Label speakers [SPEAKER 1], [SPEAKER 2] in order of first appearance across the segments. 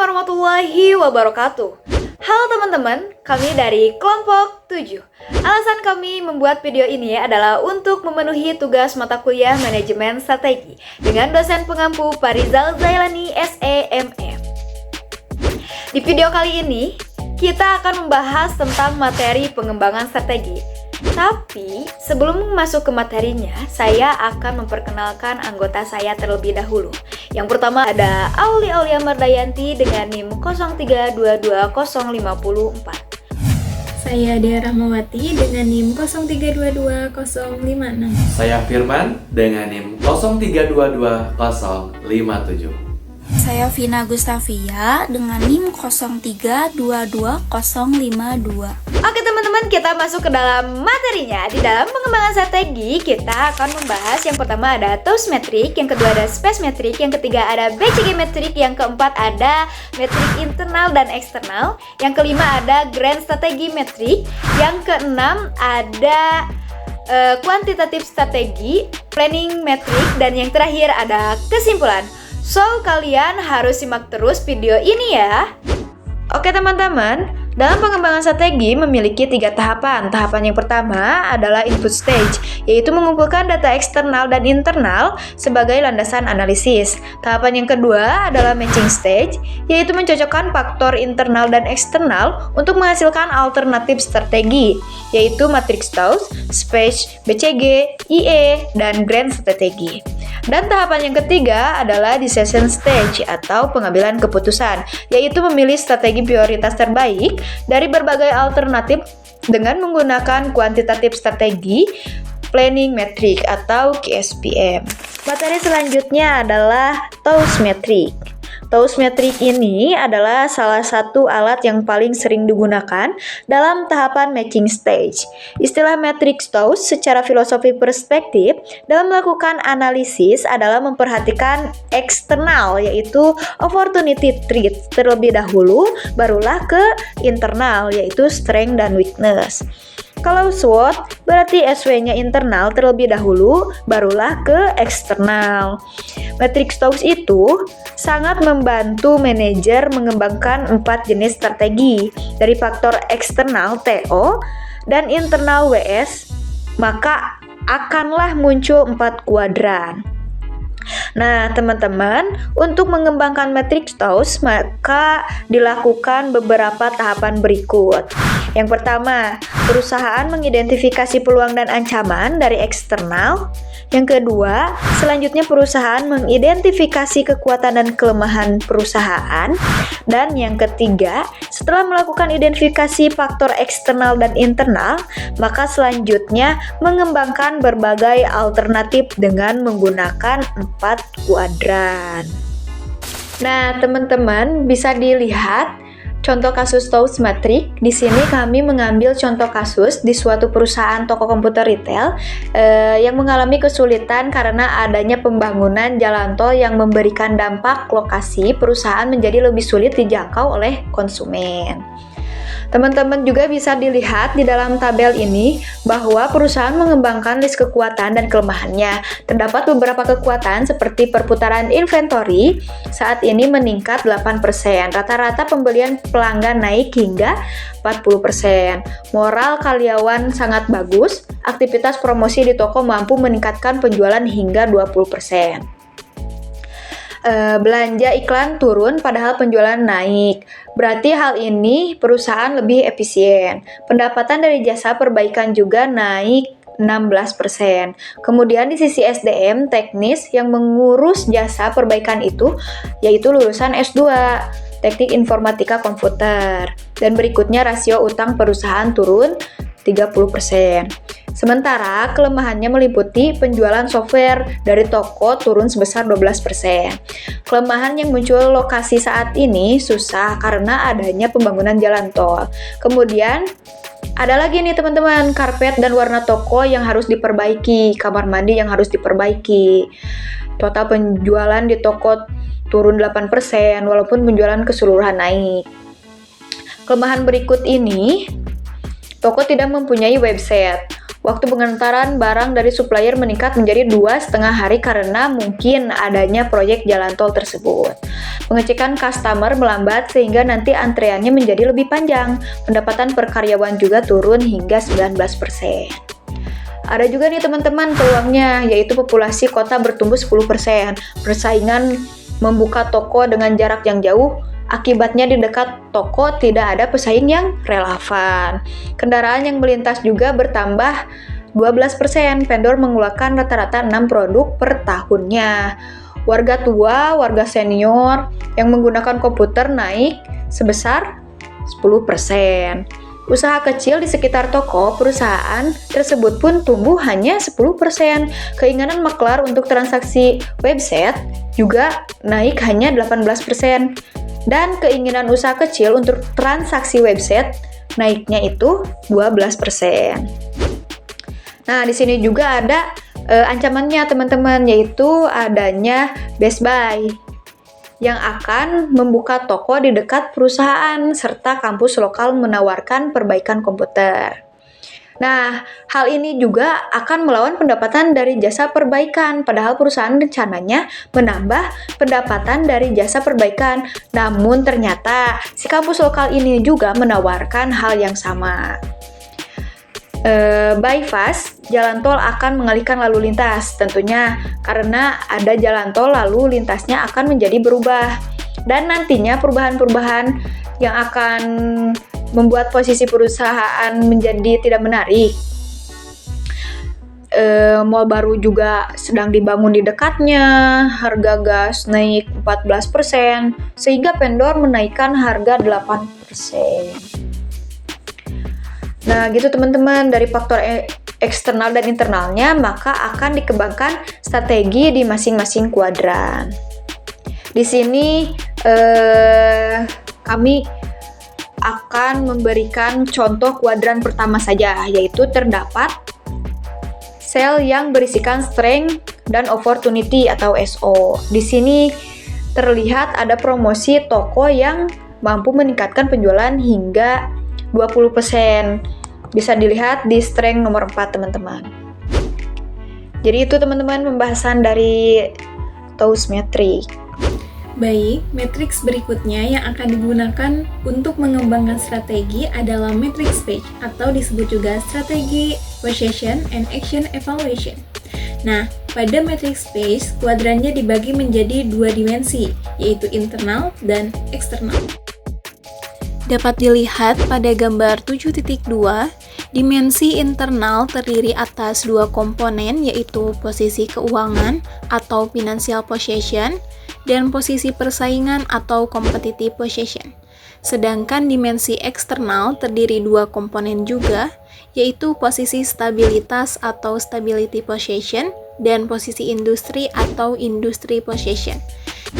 [SPEAKER 1] warahmatullahi wabarakatuh. Halo teman-teman, kami dari kelompok 7. Alasan kami membuat video ini adalah untuk memenuhi tugas mata kuliah manajemen strategi dengan dosen pengampu Farizal Zailani SEMM. Di video kali ini, kita akan membahas tentang materi pengembangan strategi. Tapi, sebelum masuk ke materinya, saya akan memperkenalkan anggota saya terlebih dahulu. Yang pertama ada Auli Aulia Mardayanti dengan NIM 0322054.
[SPEAKER 2] Saya Dea Rahmawati dengan NIM 0322056.
[SPEAKER 3] Saya Firman dengan NIM 0322057.
[SPEAKER 4] Saya Vina Gustavia dengan NIM 0322052.
[SPEAKER 1] Oke teman-teman, kita masuk ke dalam materinya. Di dalam pengembangan strategi, kita akan membahas yang pertama ada TOWS metrik, yang kedua ada space metrik, yang ketiga ada BCG metrik, yang keempat ada metrik internal dan eksternal, yang kelima ada grand strategi metrik, yang keenam ada kuantitatif strategi, planning metrik, dan yang terakhir ada kesimpulan. So, kalian harus simak terus video ini ya. Oke teman-teman, dalam pengembangan strategi memiliki 3 tahapan. Tahapan yang pertama adalah input stage, yaitu mengumpulkan data eksternal dan internal sebagai landasan analisis. Tahapan yang kedua adalah matching stage, yaitu mencocokkan faktor internal dan eksternal untuk menghasilkan alternatif strategi, yaitu matriks TOWS, space, BCG, IE, dan grand strategi. Dan tahapan yang ketiga adalah decision stage atau pengambilan keputusan, yaitu memilih strategi prioritas terbaik dari berbagai alternatif dengan menggunakan kuantitatif strategi, planning metric atau QSPM. Materi selanjutnya adalah TOWS metrik. TOWS metrik ini adalah salah satu alat yang paling sering digunakan dalam tahapan matching stage. Istilah matriks TOWS secara filosofi perspektif dalam melakukan analisis adalah memperhatikan eksternal, yaitu opportunity trait terlebih dahulu, barulah ke internal, yaitu strength dan weakness. Kalau SWOT berarti SW-nya internal terlebih dahulu, barulah ke eksternal. Matriks TOWS itu sangat membantu manajer mengembangkan 4 jenis strategi dari faktor eksternal TO dan internal WS, maka akanlah muncul 4 kuadran. Nah, teman-teman, untuk mengembangkan matriks TOWS maka dilakukan beberapa tahapan berikut. Yang pertama, perusahaan mengidentifikasi peluang dan ancaman dari eksternal. Yang kedua, selanjutnya perusahaan mengidentifikasi kekuatan dan kelemahan perusahaan. Dan yang ketiga, setelah melakukan identifikasi faktor eksternal dan internal, maka selanjutnya mengembangkan berbagai alternatif dengan menggunakan 4 kuadran. Nah, teman-teman bisa dilihat contoh kasus TOWS metrik. Di sini kami mengambil contoh kasus di suatu perusahaan toko komputer retail yang mengalami kesulitan karena adanya pembangunan jalan tol yang memberikan dampak lokasi perusahaan menjadi lebih sulit dijangkau oleh konsumen. Teman-teman juga bisa dilihat di dalam tabel ini bahwa perusahaan mengembangkan list kekuatan dan kelemahannya. Terdapat beberapa kekuatan seperti perputaran inventory saat ini meningkat 8%, rata-rata pembelian pelanggan naik hingga 40%. Moral karyawan sangat bagus, aktivitas promosi di toko mampu meningkatkan penjualan hingga 20%. Belanja iklan turun padahal penjualan naik. Berarti hal ini perusahaan lebih efisien. Pendapatan dari jasa perbaikan juga naik 16%. Kemudian di sisi SDM teknis yang mengurus jasa perbaikan itu yaitu lulusan S2, Teknik Informatika Komputer. Dan berikutnya rasio utang perusahaan turun 30%. Sementara kelemahannya meliputi penjualan software dari toko turun sebesar 12%. Kelemahan yang muncul lokasi saat ini susah karena adanya pembangunan jalan tol. Kemudian ada lagi nih teman-teman, karpet dan warna toko yang harus diperbaiki, kamar mandi yang harus diperbaiki. Total penjualan di toko turun 8% walaupun penjualan keseluruhan naik. Kelemahan berikut ini, toko tidak mempunyai website. Waktu pengantaran barang dari supplier meningkat menjadi 2,5 hari karena mungkin adanya proyek jalan tol tersebut. Pengecekan customer melambat sehingga nanti antreannya menjadi lebih panjang. Pendapatan per karyawan juga turun hingga 19%. Ada juga nih teman-teman peluangnya, yaitu populasi kota bertumbuh 10%. Persaingan membuka toko dengan jarak yang jauh, akibatnya di dekat toko tidak ada pesaing yang relevan. Kendaraan yang melintas juga bertambah 12%. Vendor mengeluarkan rata-rata 6 produk per tahunnya. Warga tua, warga senior yang menggunakan komputer naik sebesar 10%. Usaha kecil di sekitar toko perusahaan tersebut pun tumbuh hanya 10%. Keinginan maklar untuk transaksi website juga naik hanya 18%. Dan keinginan usaha kecil untuk transaksi website naiknya itu 12%. Nah, di sini juga ada ancamannya teman-teman, yaitu adanya Best Buy yang akan membuka toko di dekat perusahaan serta kampus lokal menawarkan perbaikan komputer. Nah, hal ini juga akan melawan pendapatan dari jasa perbaikan, padahal perusahaan rencananya menambah pendapatan dari jasa perbaikan. Namun ternyata si kampus lokal ini juga menawarkan hal yang sama. Bypass, jalan tol akan mengalihkan lalu lintas, tentunya karena ada jalan tol lalu lintasnya akan menjadi berubah. Dan nantinya perubahan-perubahan yang akan membuat posisi perusahaan menjadi tidak menarik. Mall baru juga sedang dibangun di dekatnya, harga gas naik 14%, sehingga vendor menaikkan harga 8%. Nah, gitu teman-teman, dari faktor eksternal dan internalnya, maka akan dikembangkan strategi di masing-masing kuadran. Di sini kami akan memberikan contoh kuadran pertama saja, yaitu terdapat sel yang berisikan strength dan opportunity atau SO. Di sini terlihat ada promosi toko yang mampu meningkatkan penjualan hingga 20%. Bisa dilihat di strength nomor 4, teman-teman. Jadi itu teman-teman pembahasan dari TOWS Metric.
[SPEAKER 2] Baik, matriks berikutnya yang akan digunakan untuk mengembangkan strategi adalah matrix page atau disebut juga strategi position and action evaluation. Nah, pada matrix page, kuadrannya dibagi menjadi 2 dimensi, yaitu internal dan eksternal.
[SPEAKER 4] Dapat dilihat pada gambar 7.2, dimensi internal terdiri atas 2 komponen, yaitu posisi keuangan atau financial position dan posisi persaingan atau competitive position. Sedangkan dimensi eksternal terdiri 2 komponen juga, yaitu posisi stabilitas atau stability position dan posisi industri atau industry position.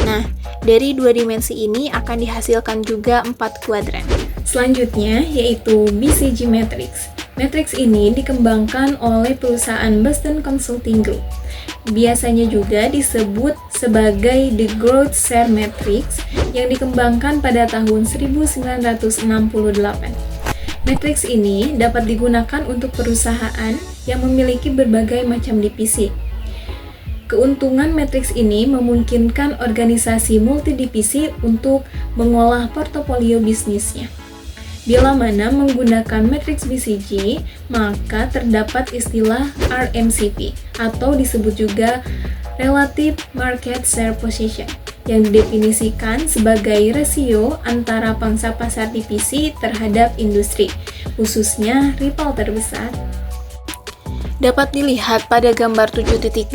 [SPEAKER 4] Nah, dari 2 dimensi ini akan dihasilkan juga 4 kuadran.
[SPEAKER 2] Selanjutnya yaitu BCG Matrix. Matrix ini dikembangkan oleh perusahaan Boston Consulting Group. Biasanya juga disebut sebagai The Growth Share Matrix yang dikembangkan pada tahun 1968. Matrix ini dapat digunakan untuk perusahaan yang memiliki berbagai macam divisi. Keuntungan matriks ini memungkinkan organisasi multidivisi untuk mengolah portofolio bisnisnya. Bila mana menggunakan matriks BCG, maka terdapat istilah RMCP atau disebut juga Relative Market Share Position yang didefinisikan sebagai rasio antara pangsa pasar divisi terhadap industri, khususnya rival terbesar.
[SPEAKER 4] Dapat dilihat pada gambar 7.8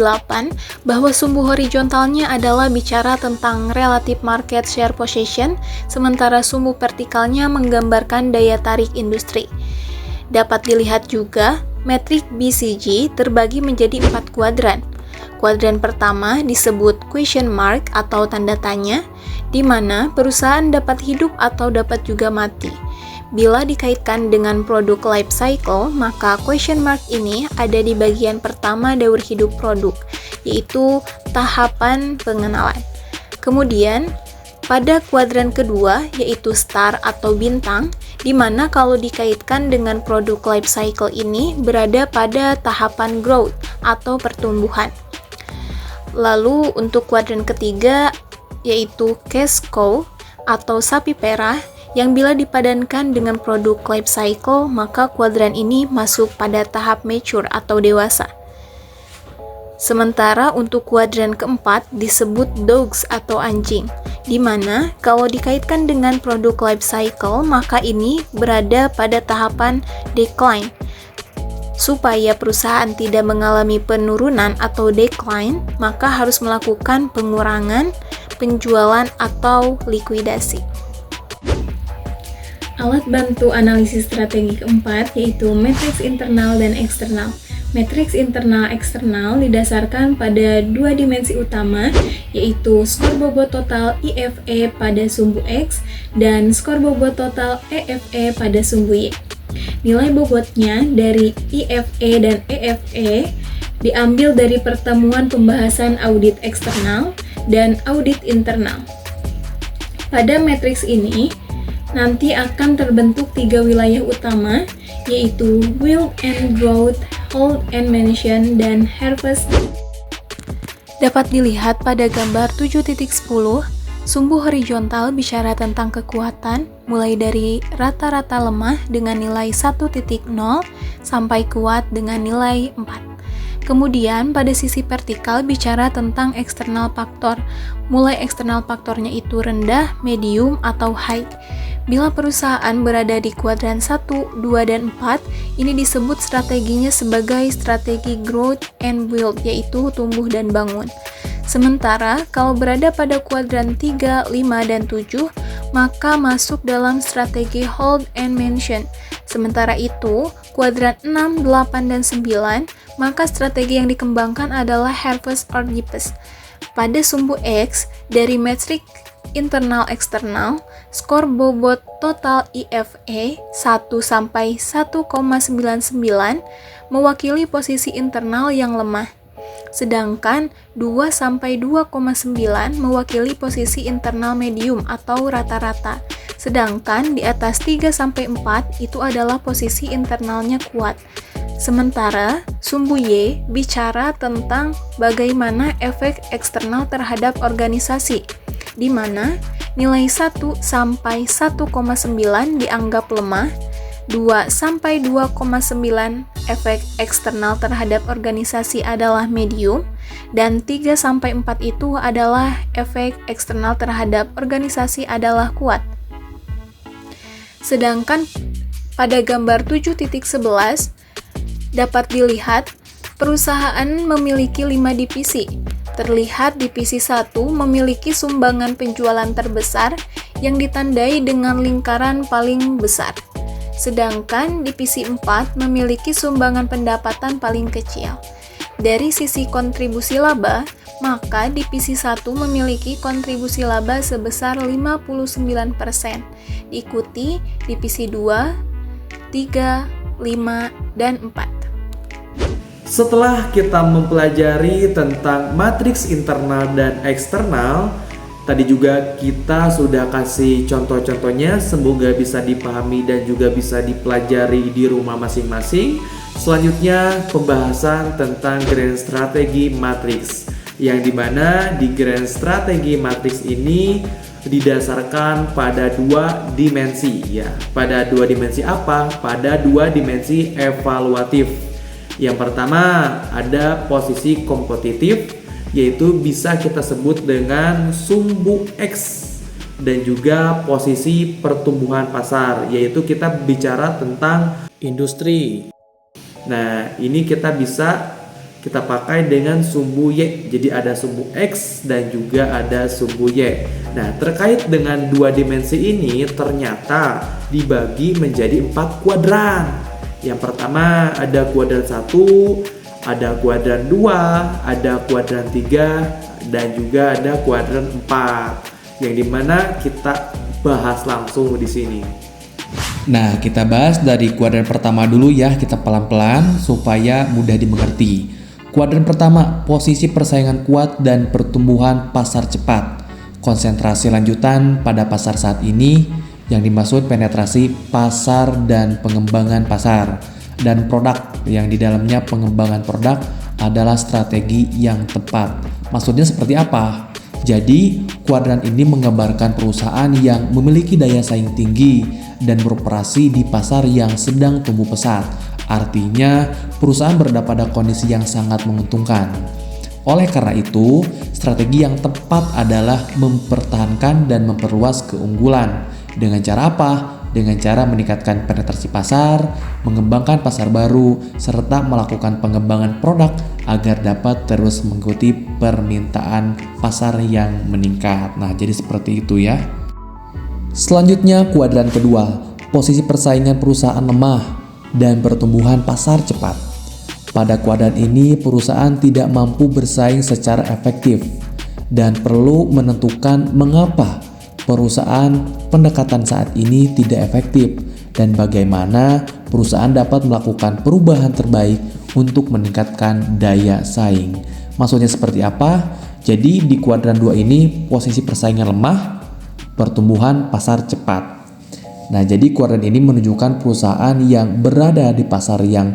[SPEAKER 4] bahwa sumbu horizontalnya adalah bicara tentang relative market share position, sementara sumbu vertikalnya menggambarkan daya tarik industri. Dapat dilihat juga, metrik BCG terbagi menjadi 4 kuadran. Kuadran pertama disebut question mark atau tanda tanya, di mana perusahaan dapat hidup atau dapat juga mati. Bila dikaitkan dengan produk life cycle, maka question mark ini ada di bagian pertama daur hidup produk, yaitu tahapan pengenalan. Kemudian, Pada kuadran kedua, yaitu star atau bintang, di mana kalau dikaitkan dengan produk life cycle ini berada pada tahapan growth atau pertumbuhan. Lalu untuk kuadran ketiga, yaitu cash cow atau sapi perah, yang bila dipadankan dengan produk life cycle, maka kuadran ini masuk pada tahap mature atau dewasa. Sementara untuk kuadran keempat disebut dogs atau anjing, di mana kalau dikaitkan dengan produk life cycle, maka ini berada pada tahapan decline. Supaya perusahaan tidak mengalami penurunan atau decline, maka harus melakukan pengurangan, penjualan, atau likuidasi.
[SPEAKER 2] Alat bantu analisis strategi keempat yaitu matriks internal dan eksternal. Matriks internal eksternal didasarkan pada dua dimensi utama, yaitu skor bobot total IFE pada sumbu X dan skor bobot total EFE pada sumbu Y. Nilai bobotnya dari IFE dan EFE diambil dari pertemuan pembahasan audit eksternal dan audit internal. Pada matriks ini, nanti akan terbentuk 3 wilayah utama, yaitu Yield and Growth, Hold and Mention, dan Harvest.
[SPEAKER 4] Dapat dilihat pada gambar 7.10, sumbu horizontal bicara tentang kekuatan mulai dari rata-rata lemah dengan nilai 1.0 sampai kuat dengan nilai 4. Kemudian pada sisi vertikal bicara tentang eksternal faktor, mulai eksternal faktornya itu rendah, medium, atau high. Bila perusahaan berada di kuadran 1, 2, dan 4, ini disebut strateginya sebagai strategi growth and build, yaitu tumbuh dan bangun. Sementara kalau berada pada kuadran 3, 5, dan 7, maka masuk dalam strategi hold and mention. Sementara itu, kuadran 6, 8, dan 9, maka strategi yang dikembangkan adalah harvest or deepest. Pada sumbu X, dari metrik internal eksternal, skor bobot total IFE 1 sampai 1,99 mewakili posisi internal yang lemah. Sedangkan 2 sampai 2,9 mewakili posisi internal medium atau rata-rata. Sedangkan di atas 3 sampai 4 itu adalah posisi internalnya kuat. Sementara sumbu Y bicara tentang bagaimana efek eksternal terhadap organisasi, di mana nilai 1 sampai 1,9 dianggap lemah, 2 sampai 2,9 efek eksternal terhadap organisasi adalah medium, dan 3 sampai 4 itu adalah efek eksternal terhadap organisasi adalah kuat. Sedangkan pada gambar 7.11 dapat dilihat perusahaan memiliki 5 divisi. Terlihat divisi 1 memiliki sumbangan penjualan terbesar yang ditandai dengan lingkaran paling besar. Sedangkan divisi 4 memiliki sumbangan pendapatan paling kecil. Dari sisi kontribusi laba, maka divisi 1 memiliki kontribusi laba sebesar 59%, diikuti divisi 2, 3, 5, dan 4.
[SPEAKER 3] Setelah kita mempelajari tentang matriks internal dan eksternal, tadi juga kita sudah kasih contoh-contohnya, semoga bisa dipahami dan juga bisa dipelajari di rumah masing-masing. Selanjutnya pembahasan tentang grand strategi matriks, yang dimana di grand strategi matriks ini didasarkan pada 2 dimensi ya. Pada 2 dimensi apa? Pada 2 dimensi evaluatif. Yang pertama ada posisi kompetitif, yaitu bisa kita sebut dengan sumbu X, dan juga posisi pertumbuhan pasar, yaitu kita bicara tentang industri. Nah, ini kita pakai dengan sumbu Y. Jadi ada sumbu X dan juga ada sumbu Y. Nah, terkait dengan 2 dimensi ini ternyata dibagi menjadi 4 kuadran. Yang pertama ada kuadran 1, ada kuadran 2, ada kuadran 3, dan juga ada kuadran 4, yang dimana kita bahas langsung di sini.
[SPEAKER 5] Nah, kita bahas dari kuadran pertama dulu ya, kita pelan-pelan supaya mudah dimengerti. Kuadran pertama, posisi persaingan kuat dan pertumbuhan pasar cepat. konsentrasi lanjutan pada pasar saat ini yang dimaksud penetrasi pasar dan pengembangan pasar dan produk yang di dalamnya pengembangan produk adalah strategi yang tepat. Maksudnya seperti apa? Jadi kuadran ini menggambarkan perusahaan yang memiliki daya saing tinggi dan beroperasi di pasar yang sedang tumbuh pesat. Artinya perusahaan berada pada kondisi yang sangat menguntungkan. Oleh karena itu, strategi yang tepat adalah mempertahankan dan memperluas keunggulan. Dengan cara apa? Dengan cara meningkatkan penetrasi pasar, mengembangkan pasar baru, serta melakukan pengembangan produk agar dapat terus mengikuti permintaan pasar yang meningkat. Nah, jadi seperti itu ya. Selanjutnya, kuadran kedua, posisi persaingan perusahaan lemah dan pertumbuhan pasar cepat. Pada kuadran ini, perusahaan tidak mampu bersaing secara efektif dan perlu menentukan mengapa perusahaan pendekatan saat ini tidak efektif dan bagaimana perusahaan dapat melakukan perubahan terbaik untuk meningkatkan daya saing. Maksudnya seperti apa? Jadi di kuadran 2 ini posisi persaingan lemah, pertumbuhan pasar cepat. Nah, jadi kuadran ini menunjukkan perusahaan yang berada di pasar yang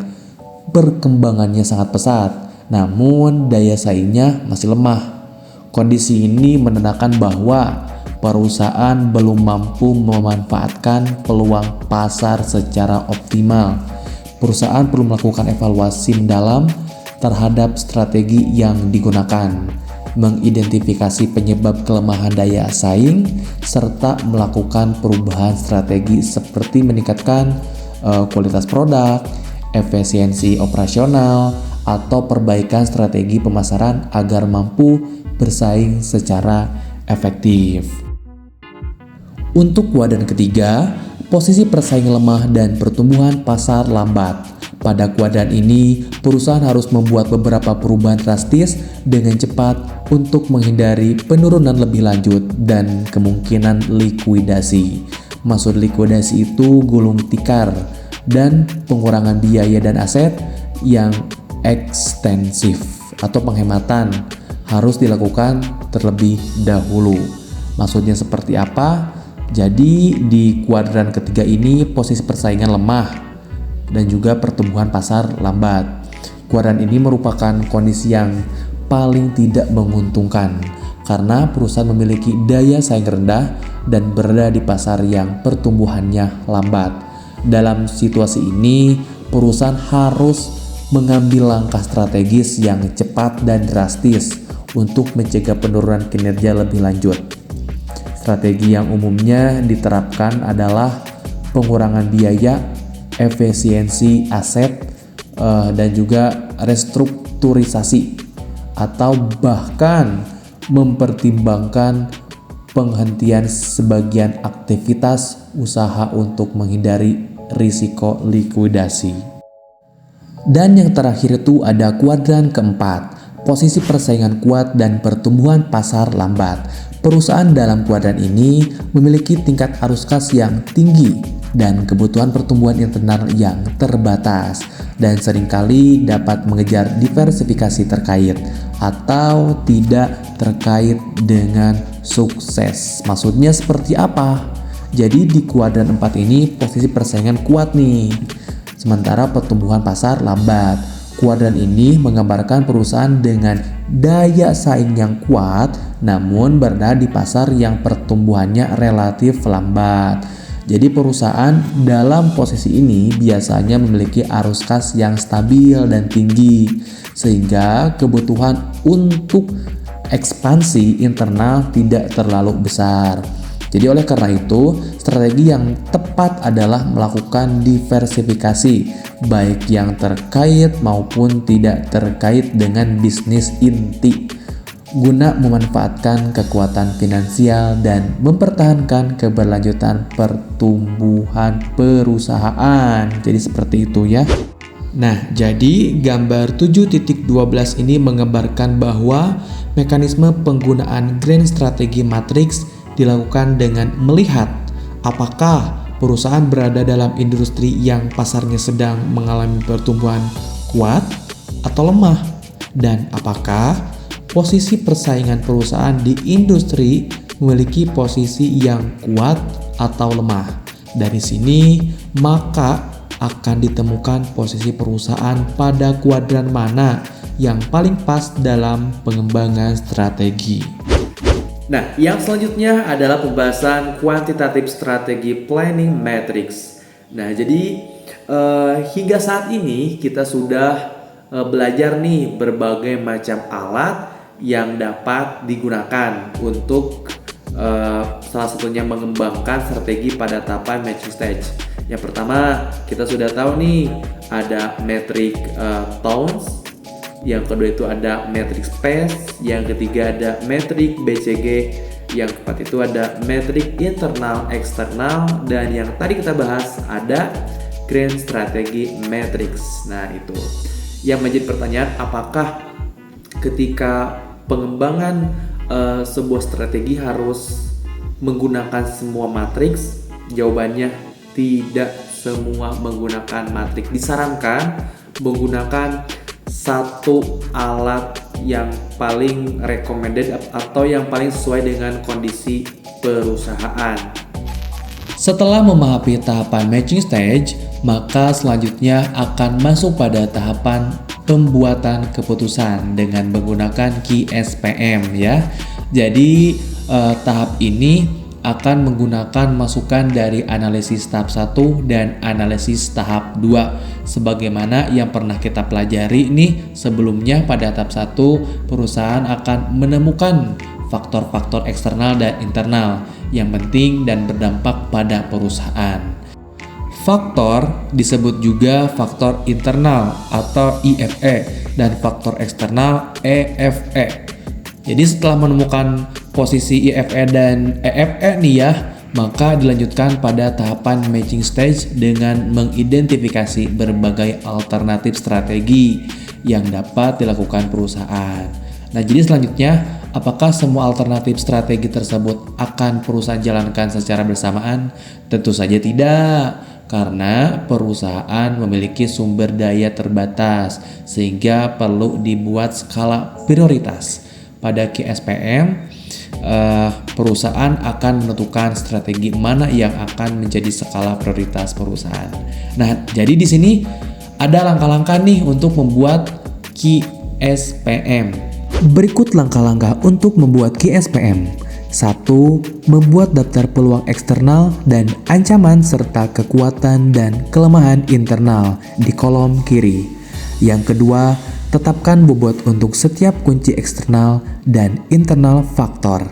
[SPEAKER 5] perkembangannya sangat pesat, namun daya saingnya masih lemah. Kondisi ini menandakan bahwa perusahaan belum mampu memanfaatkan peluang pasar secara optimal. Perusahaan perlu melakukan evaluasi mendalam terhadap strategi yang digunakan, mengidentifikasi penyebab kelemahan daya saing, serta melakukan perubahan strategi seperti meningkatkan kualitas produk, efisiensi operasional, atau perbaikan strategi pemasaran agar mampu bersaing secara efektif. Untuk kuadran ketiga, posisi persaingan lemah dan pertumbuhan pasar lambat. Pada kuadran ini, perusahaan harus membuat beberapa perubahan drastis dengan cepat untuk menghindari penurunan lebih lanjut dan kemungkinan likuidasi. Maksud likuidasi itu gulung tikar dan pengurangan biaya dan aset yang ekstensif atau penghematan harus dilakukan terlebih dahulu. Maksudnya seperti apa? Jadi di kuadran ketiga ini posisi persaingan lemah dan juga pertumbuhan pasar lambat. Kuadran ini merupakan kondisi yang paling tidak menguntungkan karena perusahaan memiliki daya saing rendah dan berada di pasar yang pertumbuhannya lambat. Dalam situasi ini, perusahaan harus mengambil langkah strategis yang cepat dan drastis untuk mencegah penurunan kinerja lebih lanjut. Strategi yang umumnya diterapkan adalah pengurangan biaya, efisiensi aset, dan juga restrukturisasi, atau bahkan mempertimbangkan penghentian sebagian aktivitas usaha untuk menghindari risiko likuidasi. Dan yang terakhir itu ada kuadran keempat, posisi persaingan kuat dan pertumbuhan pasar lambat. Perusahaan dalam kuadran ini memiliki tingkat arus kas yang tinggi dan kebutuhan pertumbuhan internal yang terbatas dan seringkali dapat mengejar diversifikasi terkait atau tidak terkait dengan sukses. Maksudnya seperti apa? Jadi di kuadran 4 ini posisi persaingan kuat nih, sementara pertumbuhan pasar lambat. Kuadran ini menggambarkan perusahaan dengan daya saing yang kuat namun berada di pasar yang pertumbuhannya relatif lambat. Jadi perusahaan dalam posisi ini biasanya memiliki arus kas yang stabil dan tinggi sehingga kebutuhan untuk ekspansi internal tidak terlalu besar. Jadi oleh karena itu, strategi yang tepat adalah melakukan diversifikasi, baik yang terkait maupun tidak terkait dengan bisnis inti, guna memanfaatkan kekuatan finansial dan mempertahankan keberlanjutan pertumbuhan perusahaan. Jadi seperti itu ya. Nah, jadi gambar 7.12 ini menggambarkan bahwa mekanisme penggunaan grand strategi matriks dilakukan dengan melihat apakah perusahaan berada dalam industri yang pasarnya sedang mengalami pertumbuhan kuat atau lemah, dan apakah posisi persaingan perusahaan di industri memiliki posisi yang kuat atau lemah. Dari sini, maka akan ditemukan posisi perusahaan pada kuadran mana yang paling pas dalam pengembangan strategi.
[SPEAKER 3] Nah, yang selanjutnya adalah pembahasan kuantitatif strategi planning matrix. Nah, jadi hingga saat ini kita sudah belajar nih berbagai macam alat yang dapat digunakan untuk salah satunya mengembangkan strategi pada tahapan matching stage. Yang pertama, kita sudah tahu nih ada metric tones. Yang kedua itu ada metric space, yang ketiga ada metric BCG, yang keempat itu ada metric internal eksternal, dan yang tadi kita bahas ada grand strategi matrix. Nah, itu yang menjadi pertanyaan, apakah ketika pengembangan sebuah strategi harus menggunakan semua matriks? Jawabannya tidak semua menggunakan matriks. Disarankan menggunakan satu alat yang paling recommended atau yang paling sesuai dengan kondisi perusahaan.
[SPEAKER 5] Setelah memahami tahapan matching stage, maka selanjutnya akan masuk pada tahapan pembuatan keputusan dengan menggunakan Key SPM ya. Jadi tahap ini akan menggunakan masukan dari analisis tahap 1 dan analisis tahap 2 sebagaimana yang pernah kita pelajari nih sebelumnya. Pada tahap 1 perusahaan akan menemukan faktor-faktor eksternal dan internal yang penting dan berdampak pada perusahaan. Faktor disebut juga faktor internal atau IFE dan faktor eksternal EFE. Jadi setelah menemukan posisi IFE dan EFE nih ya, maka dilanjutkan pada tahapan matching stage dengan mengidentifikasi berbagai alternatif strategi yang dapat dilakukan perusahaan. Nah, jadi selanjutnya, apakah semua alternatif strategi tersebut akan perusahaan jalankan secara bersamaan? Tentu saja tidak, karena perusahaan memiliki sumber daya terbatas sehingga perlu dibuat skala prioritas. Pada KSPM, perusahaan akan menentukan strategi mana yang akan menjadi skala prioritas perusahaan. Nah, jadi di sini ada langkah-langkah nih untuk membuat KSPM. Berikut langkah-langkah untuk membuat KSPM. 1. Membuat daftar peluang eksternal dan ancaman serta kekuatan dan kelemahan internal di kolom kiri. Yang kedua, tetapkan bobot untuk setiap kunci eksternal dan internal faktor.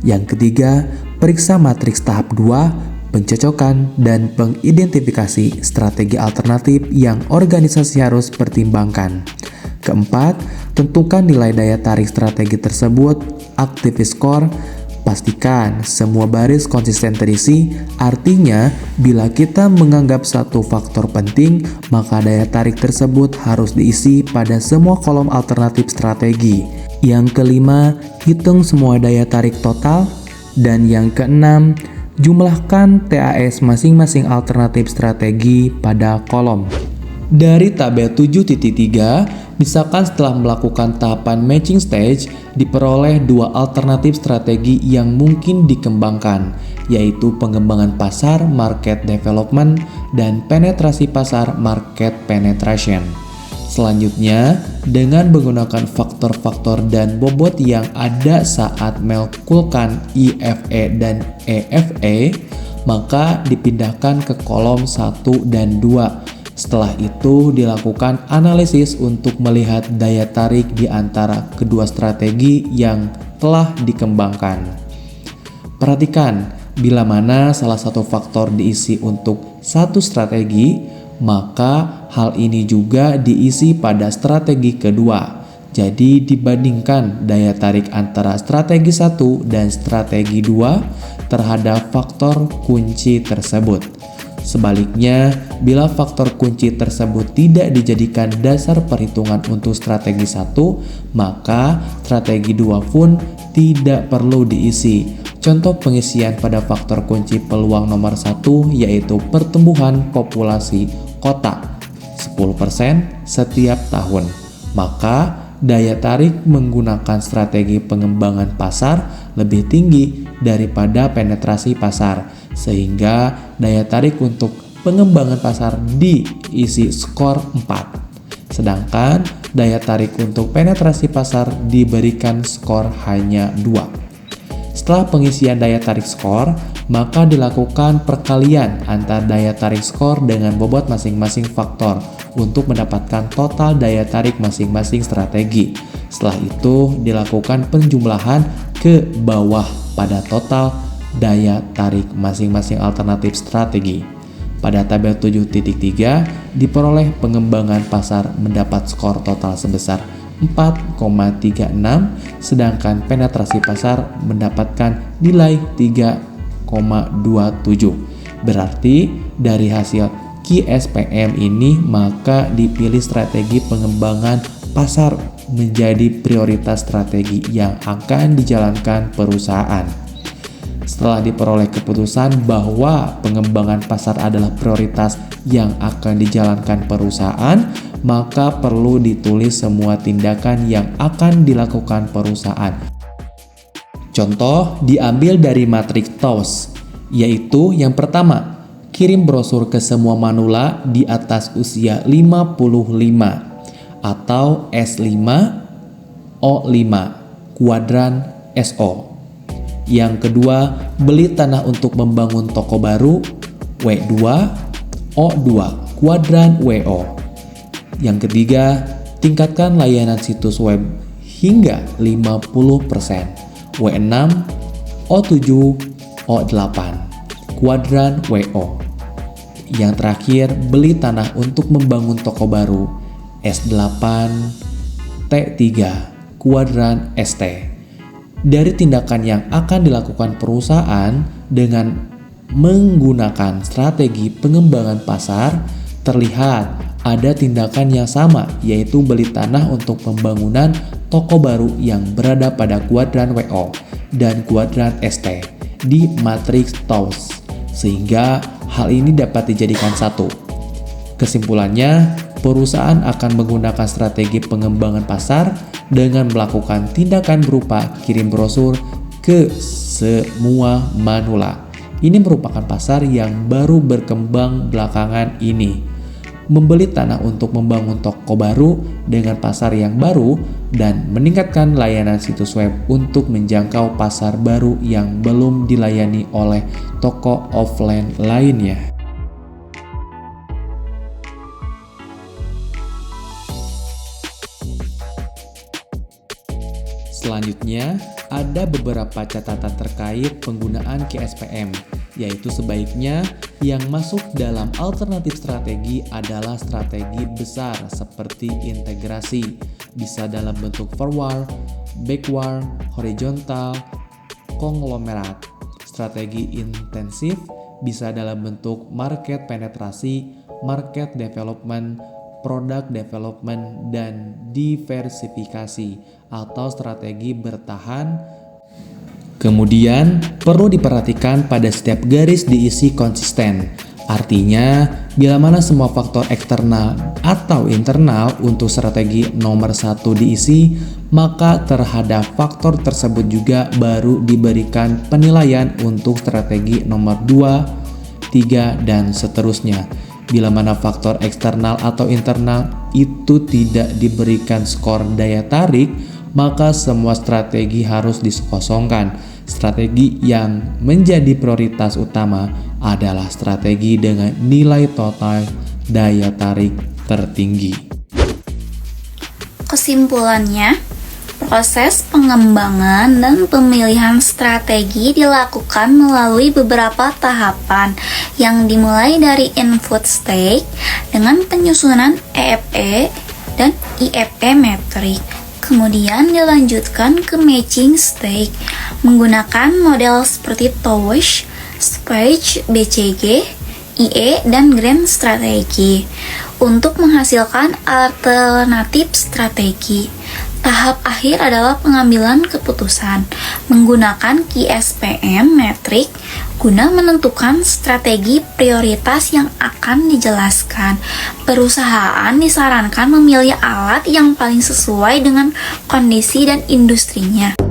[SPEAKER 5] Yang ketiga, periksa matriks tahap 2, pencocokan dan pengidentifikasi strategi alternatif yang organisasi harus pertimbangkan. Keempat, tentukan nilai daya tarik strategi tersebut, activity score. Pastikan semua baris konsisten terisi, artinya bila kita menganggap satu faktor penting, maka daya tarik tersebut harus diisi pada semua kolom alternatif strategi. Yang kelima, hitung semua daya tarik total. Dan yang keenam, jumlahkan TAS masing-masing alternatif strategi pada kolom. Dari tabel 7.3, misalkan setelah melakukan tahapan matching stage, diperoleh dua alternatif strategi yang mungkin dikembangkan, yaitu pengembangan pasar market development dan penetrasi pasar market penetration. Selanjutnya, dengan menggunakan faktor-faktor dan bobot yang ada saat melakukan IFE dan EFE, maka dipindahkan ke kolom 1 dan 2. Setelah itu dilakukan analisis untuk melihat daya tarik di antara kedua strategi yang telah dikembangkan. Perhatikan, bila mana salah satu faktor diisi untuk satu strategi, maka hal ini juga diisi pada strategi kedua. Jadi dibandingkan daya tarik antara strategi 1 dan strategi 2 terhadap faktor kunci tersebut. Sebaliknya, bila faktor kunci tersebut tidak dijadikan dasar perhitungan untuk strategi 1, maka strategi 2 pun tidak perlu diisi. Contoh pengisian pada faktor kunci peluang nomor 1 yaitu pertumbuhan populasi kota 10% setiap tahun. Maka daya tarik menggunakan strategi pengembangan pasar lebih tinggi daripada penetrasi pasar, sehingga daya tarik untuk pengembangan pasar diisi skor 4. Sedangkan daya tarik untuk penetrasi pasar diberikan skor hanya 2. Setelah pengisian daya tarik skor, maka dilakukan perkalian antara daya tarik skor dengan bobot masing-masing faktor untuk mendapatkan total daya tarik masing-masing strategi. Setelah itu dilakukan penjumlahan ke bawah pada total daya tarik masing-masing alternatif strategi. Pada tabel 7.3 diperoleh pengembangan pasar mendapat skor total sebesar 4,36, sedangkan penetrasi pasar mendapatkan nilai 3,27. Berarti dari hasil QSPM ini maka dipilih strategi pengembangan pasar menjadi prioritas strategi yang akan dijalankan perusahaan. Setelah diperoleh keputusan bahwa pengembangan pasar adalah prioritas yang akan dijalankan perusahaan, maka perlu ditulis semua tindakan yang akan dilakukan perusahaan. Contoh diambil dari matriks TOWS, yaitu yang pertama, kirim brosur ke semua manula di atas usia 55 atau S5 O5 kuadran SO. Yang kedua, beli tanah untuk membangun toko baru W2 O2 kuadran WO. Yang ketiga, tingkatkan layanan situs web hingga 50% W6 O7 O8 kuadran WO. Yang terakhir, beli tanah untuk membangun toko baru S8 T3 kuadran ST. Dari tindakan yang akan dilakukan perusahaan dengan menggunakan strategi pengembangan pasar, terlihat ada tindakan yang sama, yaitu beli tanah untuk pembangunan toko baru yang berada pada kuadran WO dan kuadran ST di matriks TOWS, sehingga hal ini dapat dijadikan satu. Kesimpulannya, perusahaan akan menggunakan strategi pengembangan pasar dengan melakukan tindakan berupa kirim brosur ke semua manula. Ini merupakan pasar yang baru berkembang belakangan ini. Membeli tanah untuk membangun toko baru dengan pasar yang baru dan meningkatkan layanan situs web untuk menjangkau pasar baru yang belum dilayani oleh toko offline lainnya. Selanjutnya, ada beberapa catatan terkait penggunaan QSPM, yaitu sebaiknya yang masuk dalam alternatif strategi adalah strategi besar seperti integrasi, bisa dalam bentuk forward, backward, horizontal, konglomerat. Strategi intensif bisa dalam bentuk market penetrasi, market development, product development, dan diversifikasi atau strategi bertahan. Kemudian perlu diperhatikan pada setiap garis diisi konsisten. Artinya, bila mana semua faktor eksternal atau internal untuk strategi nomor 1 diisi, maka terhadap faktor tersebut juga baru diberikan penilaian untuk strategi nomor 2, 3, dan seterusnya. Bila mana faktor eksternal atau internal itu tidak diberikan skor daya tarik, maka semua strategi harus dikosongkan. Strategi yang menjadi prioritas utama adalah strategi dengan nilai total daya tarik tertinggi.
[SPEAKER 6] Kesimpulannya, proses pengembangan dan pemilihan strategi dilakukan melalui beberapa tahapan yang dimulai dari input stage dengan penyusunan EFE dan IFE metrik. Kemudian dilanjutkan ke matching stage menggunakan model seperti TOWS, SPACE, BCG, IE, dan Grand strategi untuk menghasilkan alternatif strategi. Tahap akhir adalah pengambilan keputusan menggunakan QSPM metrik Guna menentukan strategi prioritas yang akan dijelaskan, perusahaan disarankan memilih alat yang paling sesuai dengan kondisi dan industrinya.